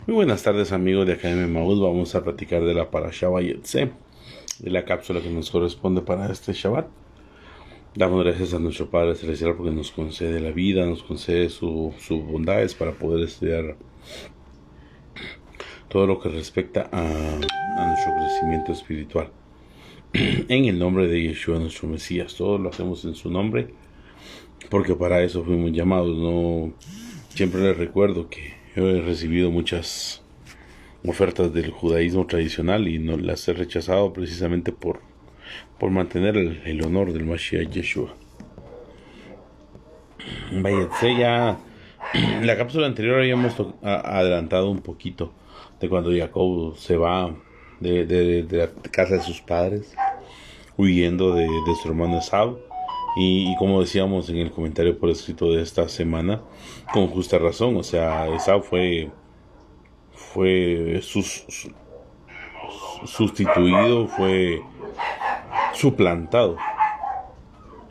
Muy buenas tardes amigos de Academia Maús. Vamos a platicar de la Parashá Vayetze, de la cápsula que nos corresponde para este Shabbat. Damos gracias a nuestro Padre Celestial porque nos concede la vida, nos concede sus bondades para poder estudiar todo lo que respecta a nuestro crecimiento espiritual. En el nombre de Yeshua, nuestro Mesías, todo lo hacemos en su nombre porque para eso fuimos llamados. No, siempre les recuerdo que yo he recibido muchas ofertas del judaísmo tradicional y no las he rechazado precisamente por mantener el honor del Mashiach Yeshua. Váyanse ya. En la cápsula anterior habíamos adelantado un poquito de cuando Jacob se va de la casa de sus padres, huyendo de su hermano Esau. Y como decíamos en el comentario por escrito de esta semana, con justa razón, o sea, Esau fue sustituido, fue suplantado.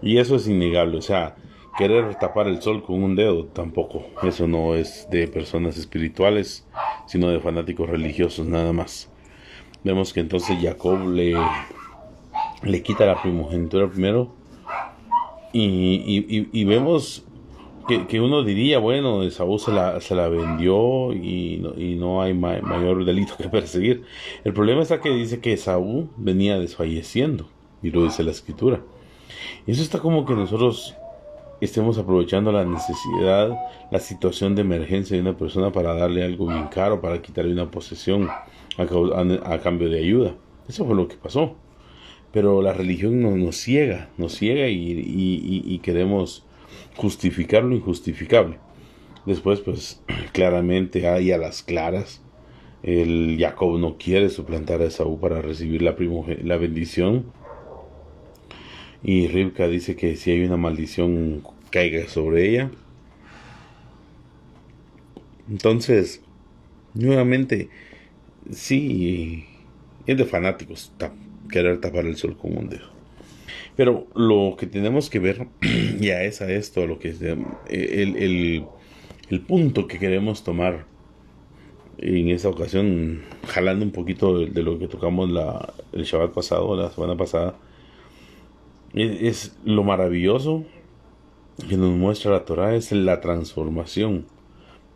Y eso es innegable, o sea, querer tapar el sol con un dedo tampoco. Eso no es de personas espirituales, sino de fanáticos religiosos nada más. Vemos que entonces Jacob le quita la primogenitura primero y vemos que uno diría, bueno, Esaú se la vendió y no hay mayor delito que perseguir. El problema está que dice que Esaú venía desfalleciendo, y lo dice la escritura. Y eso está como que nosotros estemos aprovechando la necesidad, la situación de emergencia de una persona para darle algo bien caro, para quitarle una posesión a cambio de ayuda. Eso fue lo que pasó. Pero la religión nos ciega y queremos justificar lo injustificable. Después, pues, claramente hay a las claras, el Jacob no quiere suplantar a Esaú para recibir la bendición. Y Rivka dice que si hay una maldición caiga sobre ella. Entonces, nuevamente, sí, es de fanáticos querer tapar el sol con un dedo. Pero lo que tenemos que ver ya es a esto, lo que es el punto que queremos tomar en esta ocasión, jalando un poquito de lo que tocamos el Shabbat pasado, la semana pasada, es lo maravilloso que nos muestra la Torah, es la transformación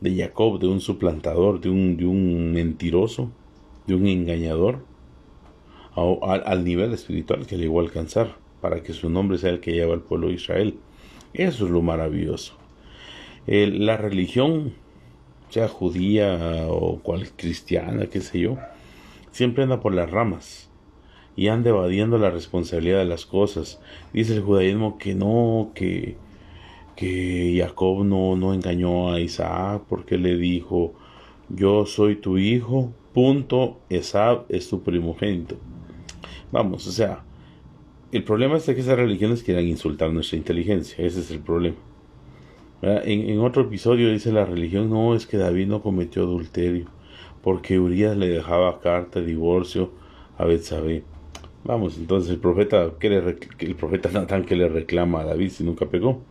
de Jacob, de un suplantador, de un mentiroso, de un engañador, al nivel espiritual que le llegó a alcanzar, para que su nombre sea el que lleva al pueblo de Israel. Eso es lo maravilloso. La religión, sea judía o cual cristiana, qué sé yo, siempre anda por las ramas y anda evadiendo la responsabilidad de las cosas. Dice el judaísmo que no, que Jacob no engañó a Isaac porque le dijo, yo soy tu hijo, punto, Esaú es tu primogénito. Vamos, o sea, el problema es que esas religiones quieran insultar nuestra inteligencia, ese es el problema. En otro episodio dice la religión, no, es que David no cometió adulterio, porque Urias le dejaba carta de divorcio a Betsabé. Vamos, entonces el profeta Natán que le reclama a David si nunca pegó.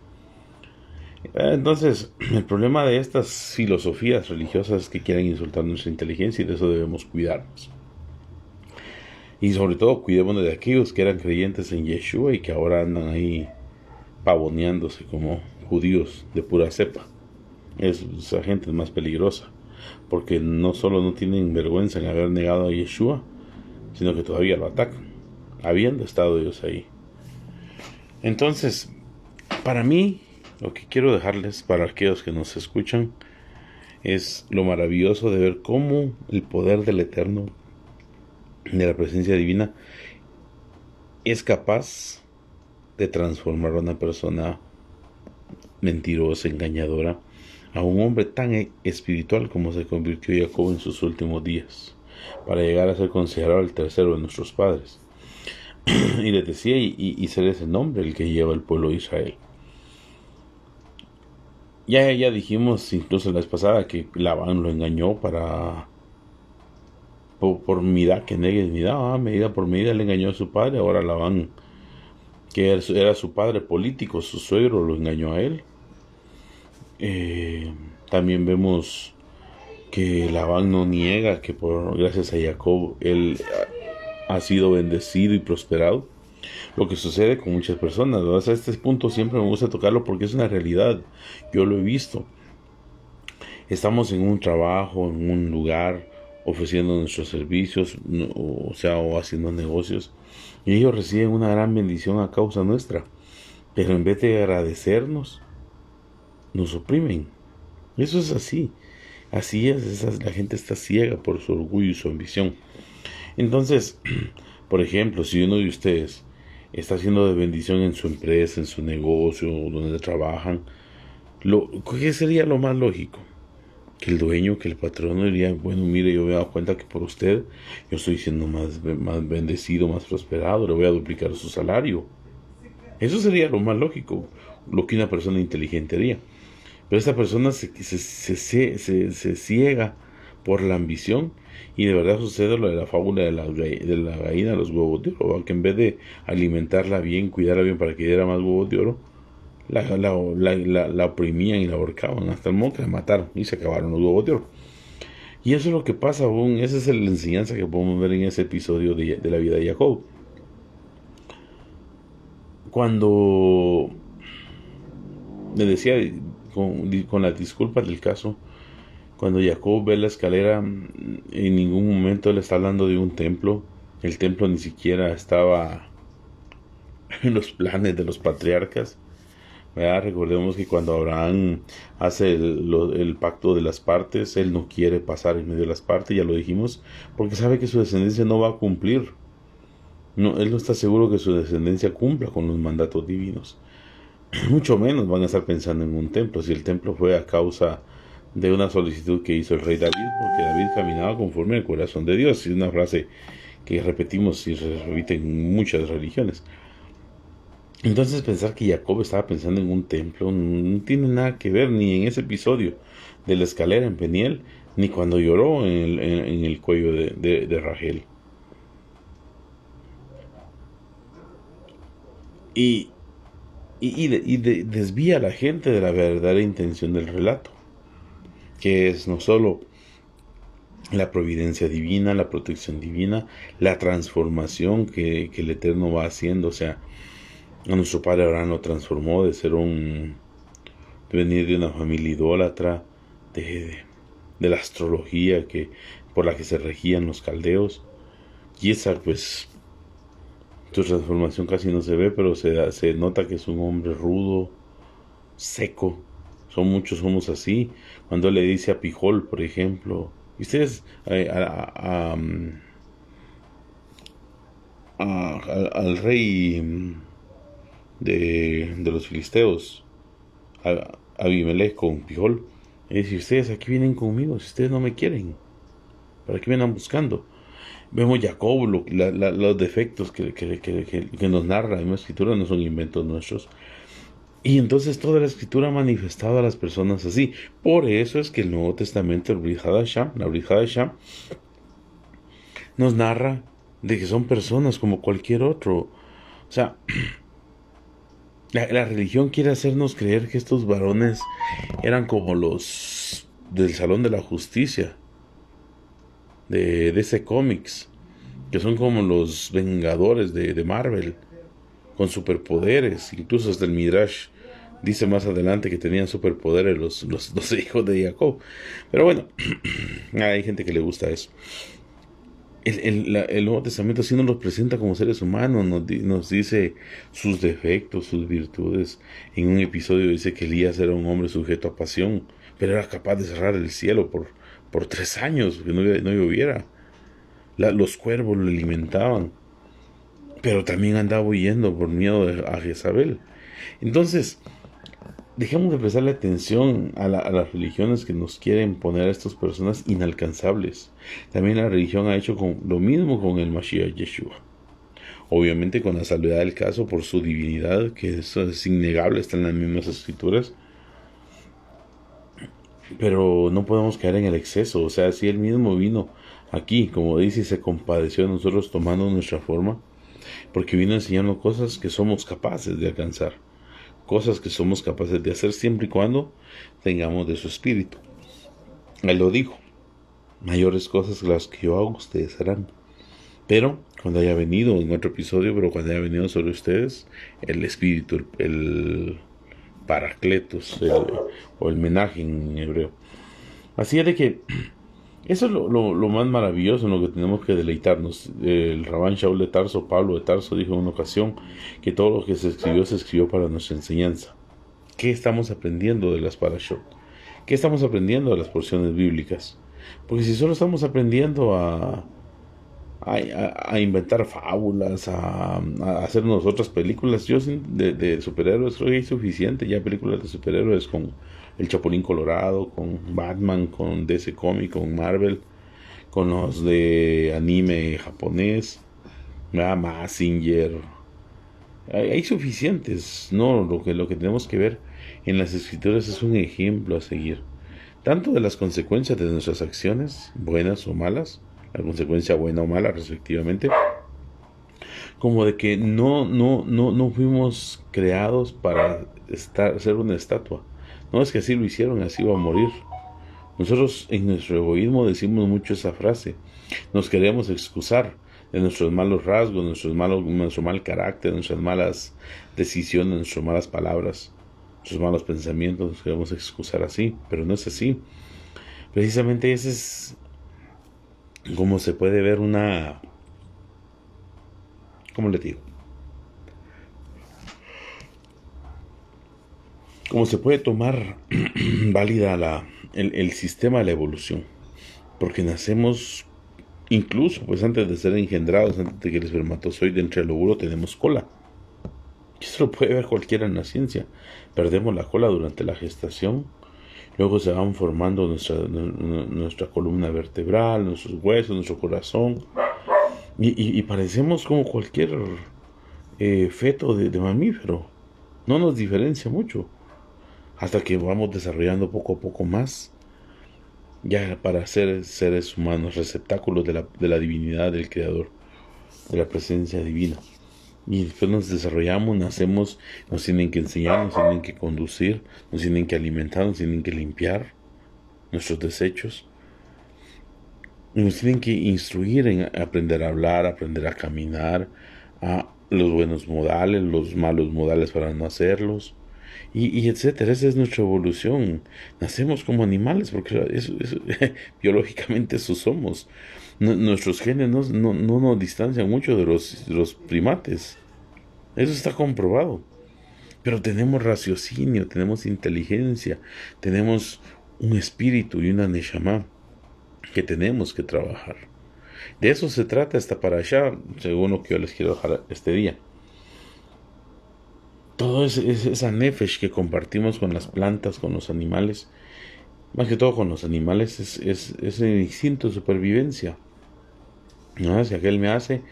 Entonces, el problema de estas filosofías religiosas es que quieren insultar nuestra inteligencia y de eso debemos cuidarnos. Y sobre todo, cuidémonos de aquellos que eran creyentes en Yeshua y que ahora andan ahí pavoneándose como judíos de pura cepa. Esa gente es más peligrosa, porque no solo no tienen vergüenza en haber negado a Yeshua, sino que todavía lo atacan, habiendo estado ellos ahí. Entonces, para mí, lo que quiero dejarles, para aquellos que nos escuchan, es lo maravilloso de ver cómo el poder del Eterno, de la presencia divina, es capaz de transformar a una persona mentirosa, engañadora, a un hombre tan espiritual como se convirtió Jacob en sus últimos días, para llegar a ser considerado el tercero de nuestros padres. Y les decía, y ser ese nombre el que lleva el pueblo de Israel. Ya dijimos incluso la vez pasada que Labán lo engañó por medida que negue medida, medida por medida le engañó a su padre. Ahora Labán, que era su padre político, su suegro, lo engañó a él. También vemos que Labán no niega que gracias a Jacob él ha sido bendecido y prosperado. Lo que sucede con muchas personas, ¿no? Hasta este punto siempre me gusta tocarlo porque es una realidad. Yo lo he visto. Estamos en un trabajo, en un lugar, ofreciendo nuestros servicios, o haciendo negocios, y ellos reciben una gran bendición a causa nuestra, pero en vez de agradecernos, nos oprimen. Eso es así. Así es, la gente está ciega por su orgullo y su ambición. Entonces, por ejemplo, si uno de ustedes está haciendo de bendición en su empresa, en su negocio, donde trabajan, ¿qué sería lo más lógico? Que el dueño, que el patrono diría, bueno, mire, yo me he dado cuenta que por usted yo estoy siendo más bendecido, más prosperado, le voy a duplicar su salario. Eso sería lo más lógico, lo que una persona inteligente haría. Pero esta persona se ciega por la ambición, y de verdad sucede lo de la fábula de la gallina de los huevos de oro, que en vez de alimentarla bien, cuidarla bien para que diera más huevos de oro, la oprimían y la ahorcaban hasta el modo que la mataron y se acabaron los huevos de oro. Y eso es lo que pasa aún. Esa es la enseñanza que podemos ver en ese episodio de la vida de Jacob. Cuando le decía, con las disculpas del caso, cuando Jacob ve la escalera, en ningún momento le está hablando de un templo. El templo ni siquiera estaba en los planes de los patriarcas. ¿Verdad? Recordemos que cuando Abraham hace el pacto de las partes, él no quiere pasar en medio de las partes, ya lo dijimos, porque sabe que su descendencia no va a cumplir. No, él no está seguro que su descendencia cumpla con los mandatos divinos. Mucho menos van a estar pensando en un templo, si el templo fue a causa de una solicitud que hizo el rey David, porque David caminaba conforme al corazón de Dios. Es una frase que repetimos y se repite en muchas religiones. Entonces pensar que Jacob estaba pensando en un templo no tiene nada que ver ni en ese episodio de la escalera en Peniel, ni cuando lloró en el cuello de Rachel. Y desvía a la gente de la verdadera intención del relato, que es no solo la providencia divina, la protección divina, la transformación que el Eterno va haciendo. O sea, a nuestro padre Abraham lo transformó de venir de una familia idólatra, de la astrología por la que se regían los caldeos. Y esa, pues, su transformación casi no se ve, pero se nota que es un hombre rudo, seco. Muchos somos así. Cuando le dice a Pijol, por ejemplo, y ustedes al rey de los filisteos, Abimelech con Pijol, y dice, ustedes aquí vienen conmigo, si ustedes no me quieren, ¿para qué vienen buscando? Vemos Jacob, los defectos que nos narra en la escritura no son inventos nuestros. Y entonces toda la escritura ha manifestado a las personas así. Por eso es que el Nuevo Testamento, la Brit Hadashah, nos narra de que son personas como cualquier otro. O sea, la religión quiere hacernos creer que estos varones eran como los del Salón de la Justicia, de DC Comics, que son como los Vengadores de Marvel, con superpoderes. Incluso hasta el Midrash dice más adelante que tenían superpoderes los hijos de Jacob. Pero bueno, hay gente que le gusta eso. El Nuevo Testamento sí nos los presenta como seres humanos, nos dice sus defectos, sus virtudes. En un episodio dice que Elías era un hombre sujeto a pasión, pero era capaz de cerrar el cielo por 3 años, que no lloviera. Los cuervos lo alimentaban, pero también andaba huyendo por miedo a Jezabel. Entonces, dejemos de prestarle atención a las religiones que nos quieren poner a estas personas inalcanzables. También la religión ha hecho lo mismo con el Mashiach Yeshua. Obviamente con la salvedad del caso por su divinidad, que eso es innegable, está en las mismas escrituras. Pero no podemos caer en el exceso. O sea, si Él mismo vino aquí, como dice, y se compadeció de nosotros tomando nuestra forma, porque vino a enseñarnos cosas que somos capaces de alcanzar, cosas que somos capaces de hacer siempre y cuando tengamos de su espíritu. Él lo dijo, mayores cosas que las que yo hago, ustedes harán. Pero cuando haya venido en otro episodio, pero cuando haya venido sobre ustedes, el Espíritu, el Paracletos, o el menaje en hebreo. Así es de que eso es lo más maravilloso en lo que tenemos que deleitarnos. El Rabán Shaul de Tarso, Pablo de Tarso, dijo en una ocasión que todo lo que se escribió para nuestra enseñanza. ¿Qué estamos aprendiendo de las parashot? ¿Qué estamos aprendiendo de las porciones bíblicas? Porque si solo estamos aprendiendo a inventar fábulas, a hacernos otras películas, de superhéroes creo que hay suficiente ya películas de superhéroes con el Chapulín Colorado, con Batman, con DC Comics, con Marvel, con los de anime japonés, Mazinger. Hay suficientes, ¿no? Lo que tenemos que ver en las escrituras es un ejemplo a seguir, tanto de las consecuencias de nuestras acciones, buenas o malas, la consecuencia buena o mala respectivamente, como de que no fuimos creados para ser una estatua. No es que así lo hicieron, así va a morir. Nosotros en nuestro egoísmo decimos mucho esa frase. Nos queremos excusar de nuestros malos rasgos, nuestro mal carácter, nuestras malas decisiones, nuestras malas palabras, nuestros malos pensamientos. Nos queremos excusar así, pero no es así. Precisamente ese es como se puede ver ¿cómo le digo? Como se puede tomar válida el sistema de la evolución. Porque nacemos, incluso pues antes de ser engendrados, antes de que el espermatozoide entre al óvulo, tenemos cola. Eso lo puede ver cualquiera en la ciencia. Perdemos la cola durante la gestación. Luego se van formando nuestra columna vertebral, nuestros huesos, nuestro corazón. Y parecemos como cualquier feto de mamífero. No nos diferencia mucho. Hasta que vamos desarrollando poco a poco más. Ya para ser seres humanos, receptáculos de la divinidad del Creador, de la presencia divina. Y después nos desarrollamos, nacemos, nos tienen que enseñar, nos tienen que conducir, nos tienen que alimentar, nos tienen que limpiar nuestros desechos. Y nos tienen que instruir en aprender a hablar, aprender a caminar, a los buenos modales, los malos modales para no hacerlos, y etcétera. Esa es nuestra evolución. Nacemos como animales porque biológicamente eso somos. Nuestros genes no nos distancian mucho de los primates. Eso está comprobado. Pero tenemos raciocinio, tenemos inteligencia, tenemos un espíritu y una neshama que tenemos que trabajar. De eso se trata esta parashá, según lo que yo les quiero dejar este día. Todo esa nefesh que compartimos con las plantas, con los animales, más que todo con los animales, es el instinto de supervivencia. ¿No? Si aquel me hace,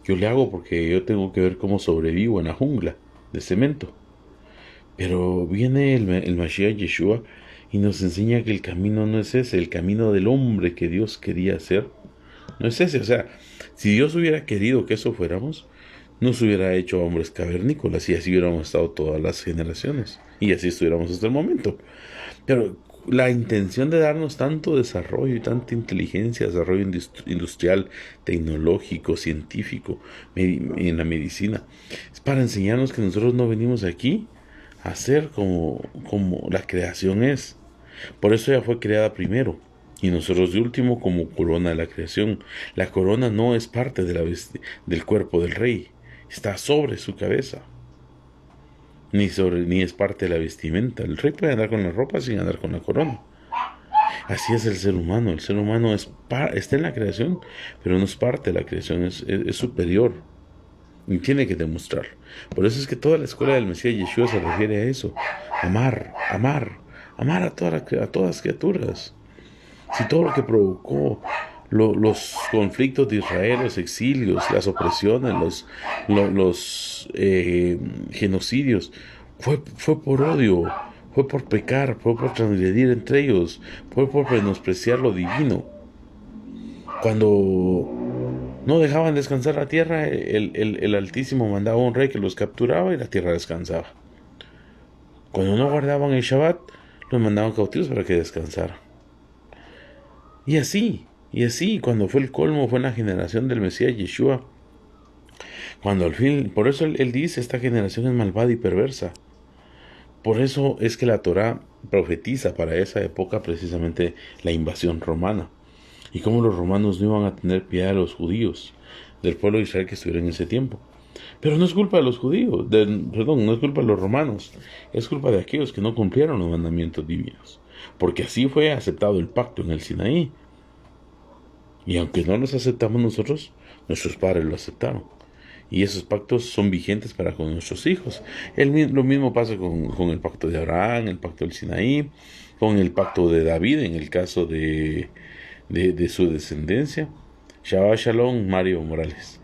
yo le hago porque yo tengo que ver cómo sobrevivo en la jungla de cemento. Pero viene el Mashiach Yeshua y nos enseña que el camino no es ese, el camino del hombre que Dios quería hacer no es ese. O sea, si Dios hubiera querido que eso fuéramos, no se hubiera hecho hombres cavernícolas y así hubiéramos estado todas las generaciones y así estuviéramos hasta el momento. Pero la intención de darnos tanto desarrollo y tanta inteligencia, desarrollo industrial, tecnológico, científico, en la medicina, es para enseñarnos que nosotros no venimos aquí a ser como la creación es. Por eso ella fue creada primero y nosotros de último como corona de la creación. La corona no es parte del cuerpo del rey, está sobre su cabeza. Ni es parte de la vestimenta. El rey puede andar con la ropa sin andar con la corona. Así es el ser humano. El ser humano está en la creación, pero no es parte de la creación, es superior. Y tiene que demostrarlo. Por eso es que toda la escuela del Mesías Yeshua se refiere a eso. Amar a todas las criaturas. Si todo lo que provocó los conflictos de Israel, los exilios, las opresiones, los genocidios, fue por odio, fue por pecar, fue por transgredir entre ellos, fue por menospreciar lo divino. Cuando no dejaban descansar la tierra, el Altísimo mandaba a un rey que los capturaba y la tierra descansaba. Cuando no guardaban el Shabbat, los mandaban cautivos para que descansaran. Y así, Y así, cuando fue el colmo, fue en la generación del Mesías Yeshua. Cuando al fin, por eso él dice, esta generación es malvada y perversa. Por eso es que la Torá profetiza para esa época precisamente la invasión romana. Y cómo los romanos no iban a tener piedad de los judíos, del pueblo de Israel que estuviera en ese tiempo. Pero no es culpa de los judíos, no es culpa de los romanos, es culpa de aquellos que no cumplieron los mandamientos divinos. Porque así fue aceptado el pacto en el Sinaí. Y aunque no los aceptamos nosotros, nuestros padres lo aceptaron. Y esos pactos son vigentes para con nuestros hijos. Lo mismo pasa con el pacto de Abraham, el pacto del Sinaí, con el pacto de David en el caso de su descendencia. Shabbat Shalom, Mario Morales.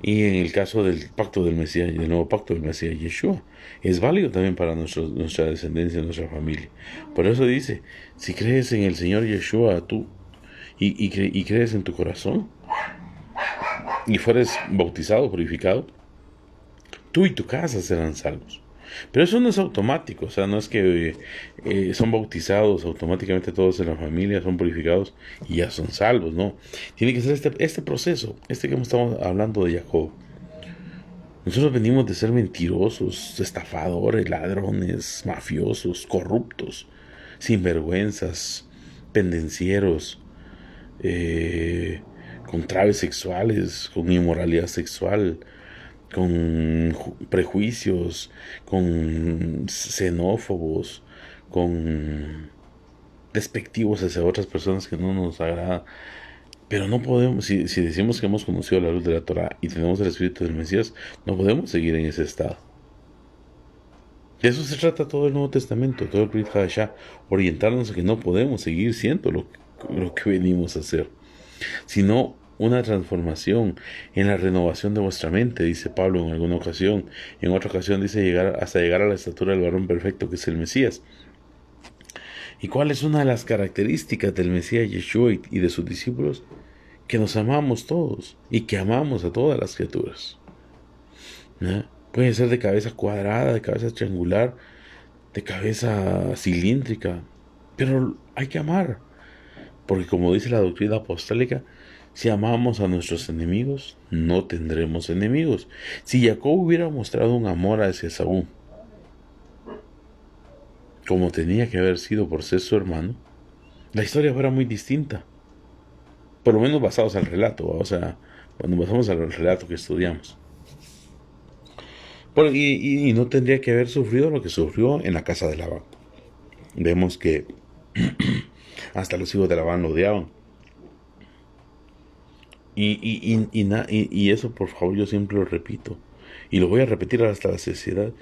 Y en el caso del pacto del Mesías, del nuevo pacto del Mesías Yeshua, es válido también para nuestra descendencia, nuestra familia. Por eso dice, si crees en el Señor Yeshua, tú, y crees en tu corazón, y fueres bautizado, purificado, tú y tu casa serán salvos. Pero eso no es automático, o sea, no es que son bautizados automáticamente todos en la familia, son purificados y ya son salvos, no. Tiene que ser este proceso, que estamos hablando de Jacob. Nosotros venimos de ser mentirosos, estafadores, ladrones, mafiosos, corruptos, sinvergüenzas, pendencieros, con traves sexuales, con inmoralidad sexual, con prejuicios, con xenófobos, con despectivos hacia otras personas que no nos agradan. Pero no podemos, si decimos que hemos conocido la luz de la Torah y tenemos el Espíritu del Mesías, no podemos seguir en ese estado. De eso se trata todo el Nuevo Testamento, todo el Brit Hadashah, orientarnos a que no podemos seguir siendo lo que venimos a hacer, sino una transformación en la renovación de vuestra mente, dice Pablo en alguna ocasión. En otra ocasión dice hasta llegar a la estatura del varón perfecto, que es el Mesías. ¿Y cuál es una de las características del Mesías Yeshua y de sus discípulos? Que nos amamos todos y que amamos a todas las criaturas. ¿No? Puede ser de cabeza cuadrada, de cabeza triangular, de cabeza cilíndrica, pero hay que amar, porque como dice la doctrina apostólica, si amamos a nuestros enemigos, no tendremos enemigos. Si Jacob hubiera mostrado un amor hacia Esaú, como tenía que haber sido por ser su hermano, la historia fuera muy distinta. Por lo menos basados al relato, o sea, cuando basamos al relato que estudiamos. Y no tendría que haber sufrido lo que sufrió en la casa de Labán. Vemos que hasta los hijos de Labán lo odiaban. Y eso, por favor, yo siempre lo repito. Y lo voy a repetir hasta la saciedad.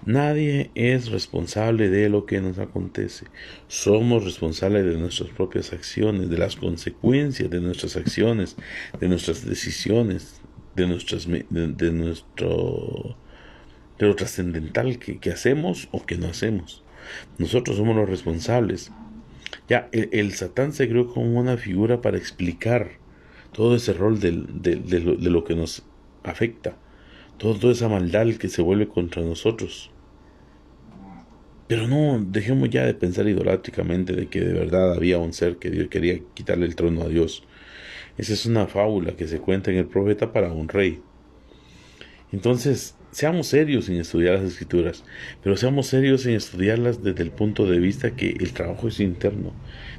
Nadie es responsable de lo que nos acontece. Somos responsables de nuestras propias acciones, de las consecuencias de nuestras acciones, de nuestras decisiones, de lo trascendental que hacemos o que no hacemos. Nosotros somos los responsables. Ya, el Satán se creó como una figura para explicar todo ese rol de lo que nos afecta, toda esa maldad que se vuelve contra nosotros. Pero no, dejemos ya de pensar idolátricamente de que de verdad había un ser que Dios quería quitarle el trono a Dios. Esa es una fábula que se cuenta en el profeta para un rey. Entonces, seamos serios en estudiar las escrituras, pero seamos serios en estudiarlas desde el punto de vista que el trabajo es interno.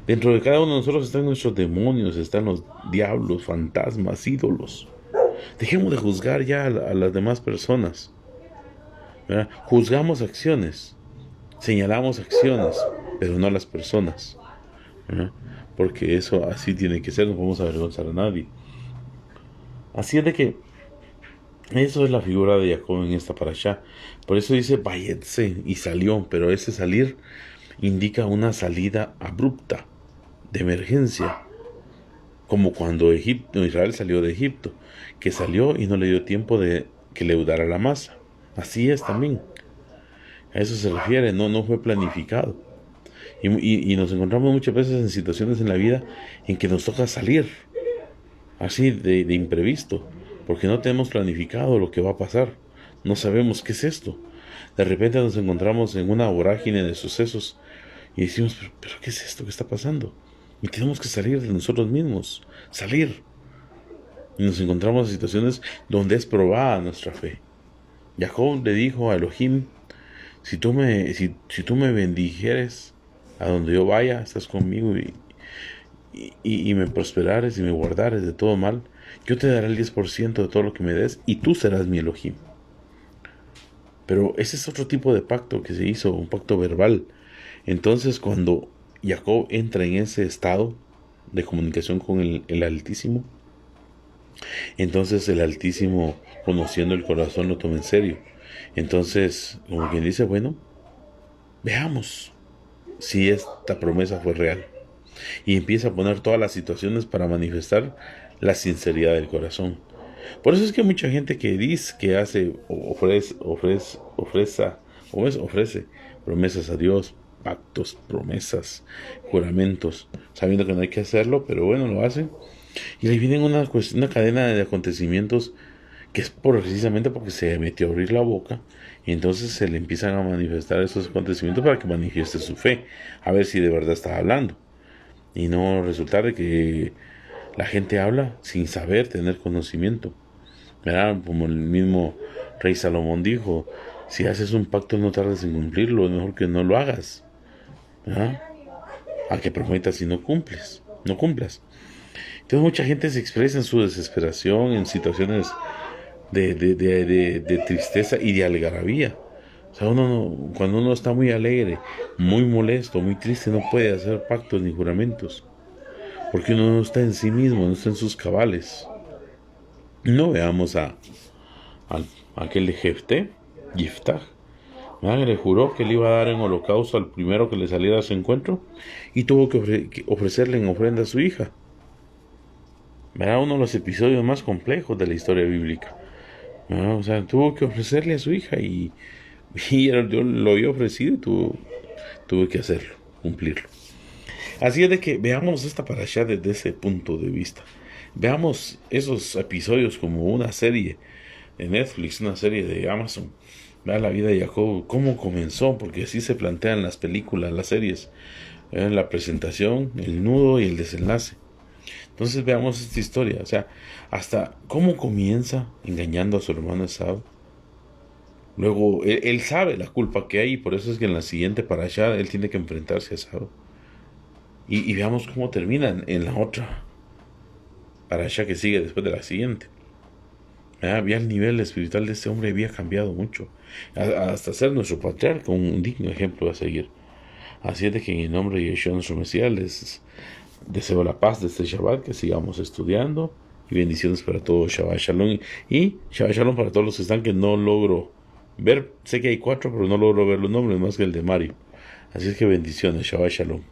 Dentro de cada uno de nosotros están nuestros demonios, están los diablos, fantasmas, ídolos. Dejemos de juzgar ya a las demás personas, ¿verdad? Juzgamos acciones, señalamos acciones, pero no a las personas, ¿verdad? Porque eso así tiene que ser, no podemos avergonzar a nadie. Así es de que eso es la figura de Jacob en esta parashá. Por eso dice vayetse y salió, pero ese salir indica una salida abrupta, de emergencia, como cuando Israel salió de Egipto, que salió y no le dio tiempo de que leudara la masa. Así es también. A eso se refiere, no fue planificado. Y nos encontramos muchas veces en situaciones en la vida en que nos toca salir así de imprevisto, porque no tenemos planificado lo que va a pasar. No sabemos qué es esto. De repente nos encontramos en una vorágine de sucesos y decimos, pero ¿qué es esto que está pasando? Y tenemos que salir de nosotros mismos, salir. Y nos encontramos en situaciones donde es probada nuestra fe. Jacob le dijo a Elohim, si tú me bendijeres a donde yo vaya, estás conmigo y me prosperares y me guardares de todo mal, yo te daré el 10% de todo lo que me des y tú serás mi Elohim. Pero ese es otro tipo de pacto que se hizo, un pacto verbal. Entonces cuando Jacob entra en ese estado de comunicación con el Altísimo, entonces el Altísimo, conociendo el corazón, lo toma en serio. Entonces, como quien dice, bueno, veamos si esta promesa fue real. Y empieza a poner todas las situaciones para manifestar la sinceridad del corazón. Por eso es que mucha gente que dice que ofrece promesas a Dios, pactos, promesas, juramentos, sabiendo que no hay que hacerlo, pero bueno, lo hacen. Y le viene una cadena de acontecimientos que es precisamente porque se metió a abrir la boca y entonces se le empiezan a manifestar esos acontecimientos para que manifieste su fe, a ver si de verdad está hablando. Y no resultar de que la gente habla sin saber, tener conocimiento. ¿Verdad? Como el mismo rey Salomón dijo, si haces un pacto no tardes en cumplirlo, es mejor que no lo hagas. ¿Verdad? A que prometas y no cumplas. Entonces mucha gente se expresa en su desesperación, en situaciones de tristeza y de algarabía. O sea, cuando uno está muy alegre, muy molesto, muy triste, no puede hacer pactos ni juramentos. Porque uno no está en sí mismo, no está en sus cabales. No veamos a aquel de Yiftach. Le juró que le iba a dar en holocausto al primero que le saliera a su encuentro y tuvo que ofrecerle en ofrenda a su hija. Verá uno de los episodios más complejos de la historia bíblica. O sea, tuvo que ofrecerle a su hija y yo lo había ofrecido y tuve que hacerlo, cumplirlo. Así es de que veamos esta parashá desde ese punto de vista. Veamos esos episodios como una serie de Netflix, una serie de Amazon. Vea la vida de Jacob, cómo comenzó, porque así se plantean las películas, las series. Vean la presentación, el nudo y el desenlace. Entonces veamos esta historia, o sea, hasta cómo comienza engañando a su hermano Esau. Luego, él sabe la culpa que hay y por eso es que en la siguiente parashá él tiene que enfrentarse a Esau. Y veamos cómo termina en la otra parashá que sigue después de la siguiente. Había el nivel espiritual de este hombre había cambiado mucho, hasta ser nuestro patriarca, un digno ejemplo a seguir. Así es de que en el nombre de Yeshua nuestro Mesías les deseo la paz de este Shabbat, que sigamos estudiando y bendiciones para todos. Shabbat Shalom y Shabbat Shalom para todos los que están que no logro ver. Sé que hay 4, pero no logro ver los nombres más que el de Mario. Así es que bendiciones. Shabbat Shalom.